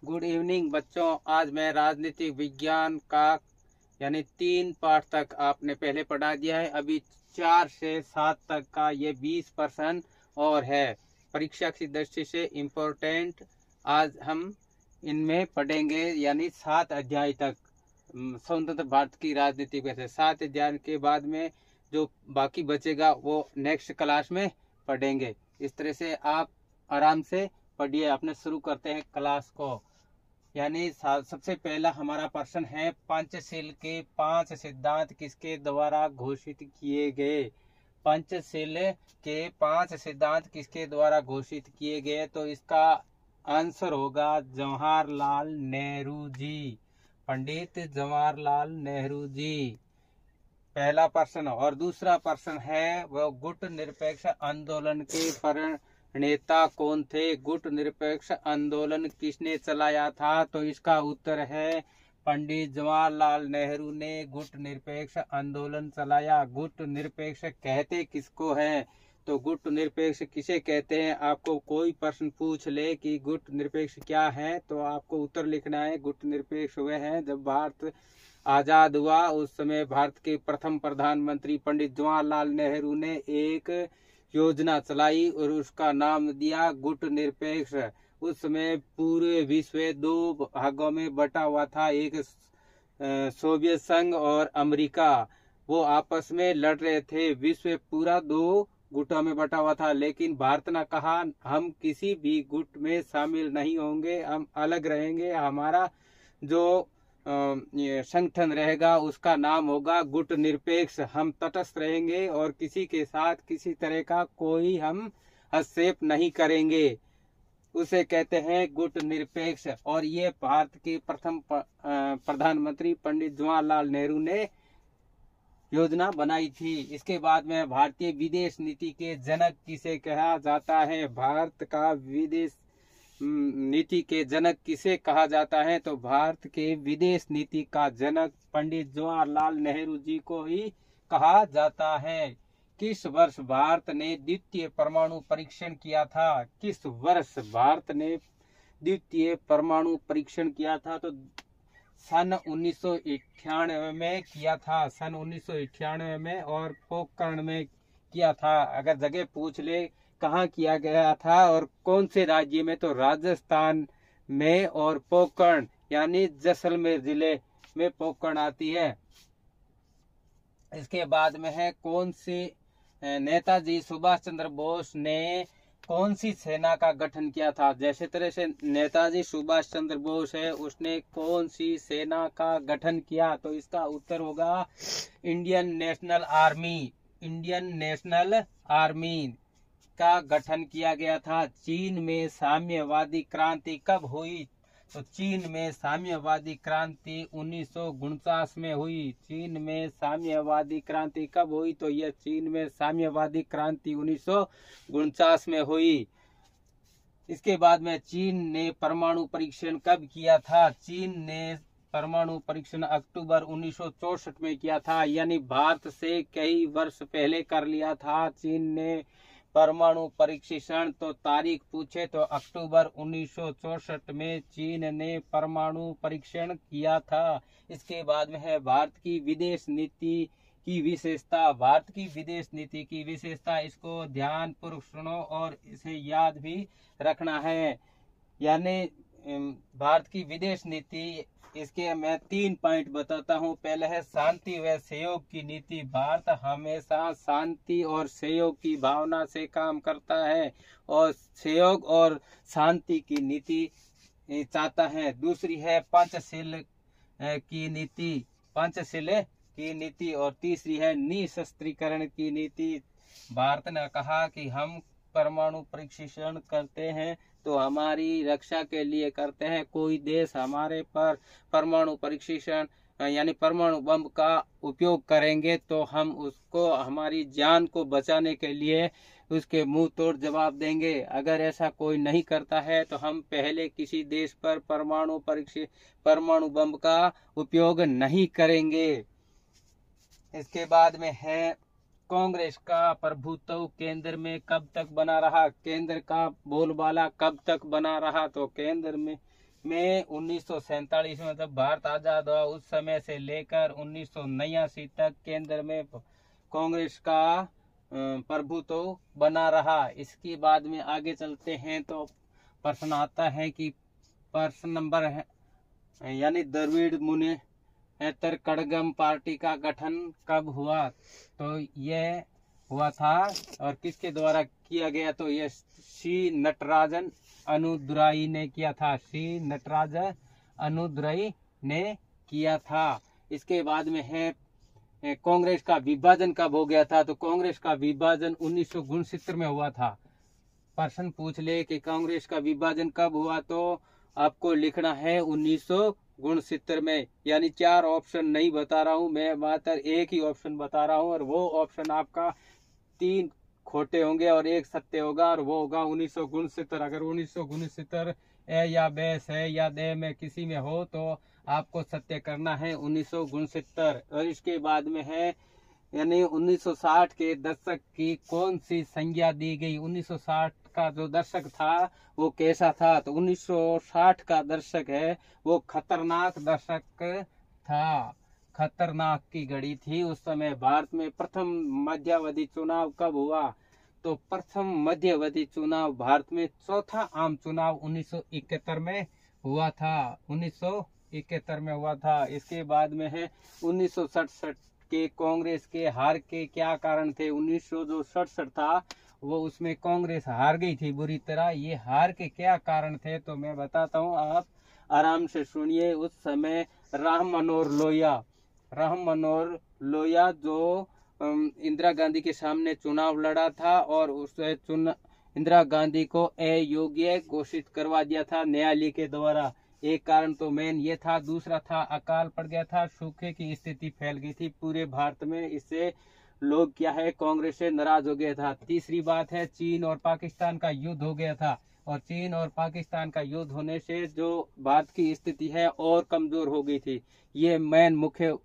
Good evening बच्चों। आज मैं राजनीतिक विज्ञान का यानी 3 पाठ तक आपने पहले पढ़ा दिया है। अभी 4 से 7 तक का ये 20% और है। परीक्षा की दृष्टि से इम्पोर्टेंट आज हम इनमें पढ़ेंगे, यानी 7 अध्याय तक स्वतंत्र भारत की राजनीति वैसे 7 अध्याय के बाद में जो बाकी बचेगा वो नेक्स्ट क्लास में पढ़ेंगे। इस तरह से आप आराम से पढ़िए। अपने शुरू करते हैं क्लास को। यानी सबसे पहला हमारा प्रश्न है, पंचशील के 5 सिद्धांत किसके द्वारा घोषित किए गए। पंचशील के 5 सिद्धांत किसके द्वारा घोषित किए गए, तो इसका आंसर होगा जवाहरलाल नेहरू जी, पंडित जवाहरलाल नेहरू जी। पहला प्रश्न। और दूसरा प्रश्न है वह गुट निरपेक्ष आंदोलन के नेता कौन थे। गुट निरपेक्ष आंदोलन किसने चलाया था, तो इसका उत्तर है पंडित जवाहरलाल नेहरू ने गुट निरपेक्ष आंदोलन चलाया। गुट निरपेक्ष कहते किसको है, तो गुट निरपेक्ष किसे कहते हैं। आपको कोई प्रश्न पूछ ले कि गुट निरपेक्ष क्या है, तो आपको उत्तर लिखना है। गुट निरपेक्ष वह है जब भारत आजाद हुआ उस समय भारत के प्रथम प्रधानमंत्री पंडित जवाहरलाल नेहरू ने एक योजना चलाई और उसका नाम दिया गुट निरपेक्ष। उस समय पूरे विश्व 2 भागों में बटा हुआ था, एक सोवियत संघ और अमेरिका। वो आपस में लड़ रहे थे। विश्व पूरा 2 गुटों में बटा हुआ था, लेकिन भारत ने कहा हम किसी भी गुट में शामिल नहीं होंगे, हम अलग रहेंगे। हमारा जो संगठन रहेगा उसका नाम होगा गुट निरपेक्ष। हम तटस्थ रहेंगे और किसी के साथ किसी तरह का कोई हम हस्तक्षेप नहीं करेंगे, उसे कहते हैं गुट निरपेक्ष। और ये भारत के प्रथम प्रधानमंत्री पंडित जवाहरलाल नेहरू ने योजना बनाई थी। इसके बाद में भारतीय विदेश नीति के जनक किसे कहा जाता है। भारत का विदेश नीति के जनक किसे कहा जाता है, तो भारत के विदेश नीति का जनक पंडित जवाहरलाल नेहरू जी को ही कहा जाता है। किस वर्ष भारत ने द्वितीय परमाणु परीक्षण किया था। किस वर्ष भारत ने द्वितीय परमाणु परीक्षण किया था, तो सन 1998 में किया था। सन 1998 में और पोखरण में किया था। अगर जगह पूछ ले कहाँ किया गया था और कौन से राज्य में, तो राजस्थान में और पोखरण यानी जैसलमेर जिले में पोखरण आती है। इसके बाद में है कौन सी नेताजी सुभाष चंद्र बोस ने कौन सी सेना का गठन किया था। जैसे तरह से नेताजी सुभाष चंद्र बोस है, उसने कौन सी सेना का गठन किया, तो इसका उत्तर होगा Indian national army. Indian national army का गठन किया गया था। चीन में साम्यवादी क्रांति कब हुई, तो चीन में साम्यवादी क्रांति 1949 में हुई। चीन में साम्यवादी क्रांति कब हुई, तो यह चीन में साम्यवादी क्रांति 1949 में हुई। इसके बाद में चीन ने परमाणु परीक्षण कब किया था। चीन ने परमाणु परीक्षण अक्टूबर 1964 में किया था, यानी भारत से कई वर्ष पहले कर लिया था चीन ने परमाणु परीक्षण। तो तारीख पूछे तो अक्टूबर 1964 में चीन ने परमाणु परीक्षण किया था। इसके बाद में है भारत की विदेश नीति की विशेषता। भारत की विदेश नीति की विशेषता, इसको ध्यान पूर्वक सुनो और इसे याद भी रखना है। यानी भारत की विदेश नीति, इसके मैं 3 पॉइंट बताता हूँ। पहले है शांति व सहयोग की नीति। भारत हमेशा शांति और सहयोग की भावना से काम करता है और सहयोग और शांति की नीति चाहता है। दूसरी है पंचशील की नीति, पंचशील की नीति। और तीसरी है निशस्त्रीकरण की नीति। भारत ने कहा कि हम परमाणु परीक्षण करते हैं तो हमारी रक्षा के लिए करते हैं। कोई देश हमारे पर परमाणु परीक्षण यानी परमाणु बम का उपयोग करेंगे तो हम उसको हमारी जान को बचाने के लिए उसके मुंह तोड़ जवाब देंगे। अगर ऐसा कोई नहीं करता है तो हम पहले किसी देश पर परमाणु बम का उपयोग नहीं करेंगे। इसके बाद में है कांग्रेस का प्रभुत्व केंद्र में कब तक बना रहा। केंद्र का बोलबाला कब तक बना रहा, तो केंद्र में में 1947 में जब भारत आजाद हुआ उस समय से लेकर 1989 तक केंद्र में कांग्रेस का प्रभुत्व बना रहा। इसके बाद में आगे चलते हैं तो प्रश्न आता है कि प्रश्न नंबर है यानी द्रविड़ मुनेत्र कड़गम पार्टी का गठन कब हुआ? तो यह हुआ था और किसके द्वारा किया गया? तो यह सी नटराजन अनुदुरई ने किया था। सी नटराजन अनुदुरई ने किया था। इसके बाद में है कांग्रेस का विभाजन कब हो गया था? तो कांग्रेस का विभाजन 1969 में हुआ था। प्रश्न पूछ ले कि कांग्रेस का विभाजन कब हुआ, तो आपको लिखना है 1969 में। यानी 4 ऑप्शन नहीं बता रहा हूं मैं, मात्र एक ही ऑप्शन बता रहा हूं और वो ऑप्शन आपका 3 खोटे होंगे और 1 सत्य होगा और वो होगा 1969। अगर 1969 ए या बेस है या दे में किसी में हो तो आपको सत्य करना है 1969। और इसके बाद में है यानी 1960 के दशक की कौन सी संज्ञा दी गई? 1960 का जो दशक था वो कैसा था? तो 1960 का दशक है वो खतरनाक दशक था। खतरनाक की घड़ी थी। उस समय भारत में प्रथम मध्यावधि चुनाव कब हुआ? तो प्रथम मध्यावधि चुनाव भारत में चौथा आम चुनाव 1971 में हुआ था। 1971 में हुआ था। इसके बाद में है 1967 के कांग्रेस के हार के क्या कारण थे? 1967 था वो उसमें कांग्रेस हार गई थी बुरी तरह। ये हार के क्या कारण थे तो मैं बताता हूँ, आप आराम से सुनिए। उस समय राम मनोहर लोहिया जो इंदिरा गांधी के सामने चुनाव लड़ा था और उसे इंदिरा गांधी को अयोग्य घोषित करवा दिया था न्यायालय के द्वारा। एक कारण तो मेन ये था। दूसरा था अकाल पड़ गया था, सूखे की स्थिति फैल गई थी पूरे भारत में। इससे लोग क्या है कांग्रेस से नाराज हो गया था। तीसरी बात है चीन और पाकिस्तान का युद्ध हो गया था और चीन और पाकिस्तान का युद्ध होने से जो भारत की स्थिति है और कमजोर हो गई थी। ये मेन मुख्य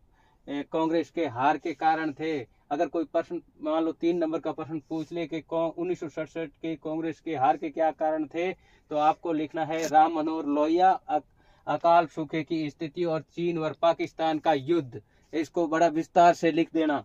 कांग्रेस के हार के कारण थे। अगर कोई प्रश्न मान लो 3 नंबर का प्रश्न पूछ ले कि 1967 के कांग्रेस के हार के क्या कारण थे, तो आपको लिखना है राम मनोहर लोहिया, अकाल सूखे की स्थिति और चीन और पाकिस्तान का युद्ध। इसको बड़ा विस्तार से लिख देना।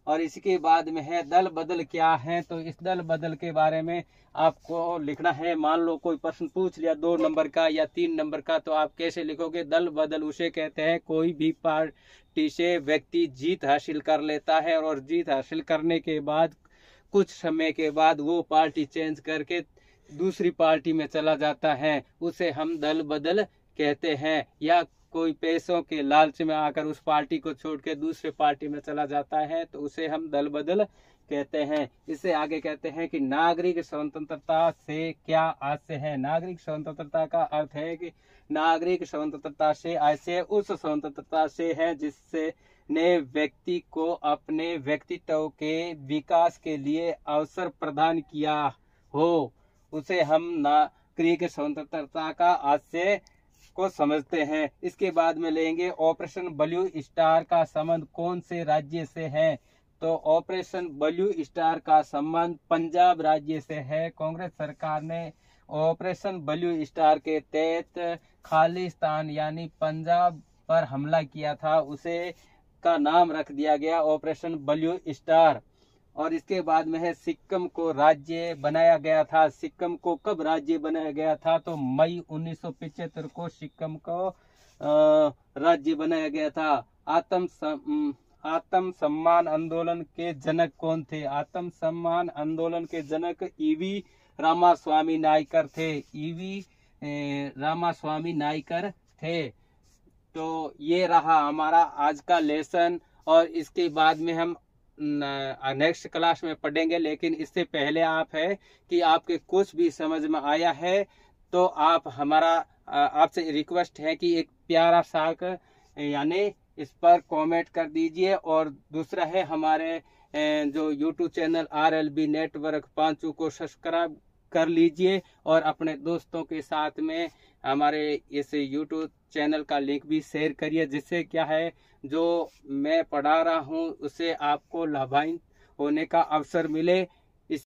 और इसके बाद में है दल बदल क्या है? तो इस दल बदल के बारे में आपको लिखना है। मान लो कोई प्रश्न पूछ लिया 2 नंबर का या 3 नंबर का, तो आप कैसे लिखोगे? दल बदल उसे कहते हैं कोई भी पार्टी से व्यक्ति जीत हासिल कर लेता है और जीत हासिल करने के बाद कुछ समय के बाद वो पार्टी चेंज करके दूसरी पार्टी में चला जाता है, उसे हम दल बदल कहते हैं। या कोई पैसों के लालच में आकर उस पार्टी को छोड़ के दूसरे पार्टी में चला जाता है तो उसे हम दल बदल कहते हैं। इससे आगे कहते हैं कि नागरिक स्वतंत्रता से क्या आशय है? नागरिक स्वतंत्रता का अर्थ है कि नागरिक स्वतंत्रता से आशय उस स्वतंत्रता से है जिससे ने व्यक्ति को अपने व्यक्तित्व के विकास के लिए अवसर प्रदान किया हो, उसे हम नागरिक स्वतंत्रता का आशय को समझते हैं। इसके बाद में लेंगे ऑपरेशन ब्लू स्टार का संबंध कौन से राज्य से है? तो ऑपरेशन ब्लू स्टार का संबंध पंजाब राज्य से है। कांग्रेस सरकार ने ऑपरेशन ब्लू स्टार के तहत खालिस्तान यानी पंजाब पर हमला किया था, उसे का नाम रख दिया गया ऑपरेशन ब्लू स्टार। और इसके बाद में है सिक्किम को राज्य बनाया गया था। सिक्किम को कब राज्य बनाया गया था? तो मई 1975 को सिक्किम को राज्य बनाया गया था। आत्म सम्मान आंदोलन के जनक कौन थे? आत्म सम्मान आंदोलन के जनक ईवी रामास्वामी नायकर थे। ईवी रामास्वामी नायकर थे। तो ये रहा हमारा आज का लेसन और इसके बाद में हम नेक्स्ट क्लास में पढ़ेंगे। लेकिन इससे पहले आप है कि आपके कुछ भी समझ में आया है तो आप हमारा आपसे रिक्वेस्ट है कि एक प्यारा सा यानी इस पर कमेंट कर दीजिए। और दूसरा है हमारे जो YouTube channel RLB network Panchu को सब्सक्राइब कर लीजिए और अपने दोस्तों के साथ में हमारे इस YouTube चैनल का लिंक भी शेयर करिए, जिससे क्या है जो मैं पढ़ा रहा हूँ उससे आपको लाभान्वित होने का अवसर मिले।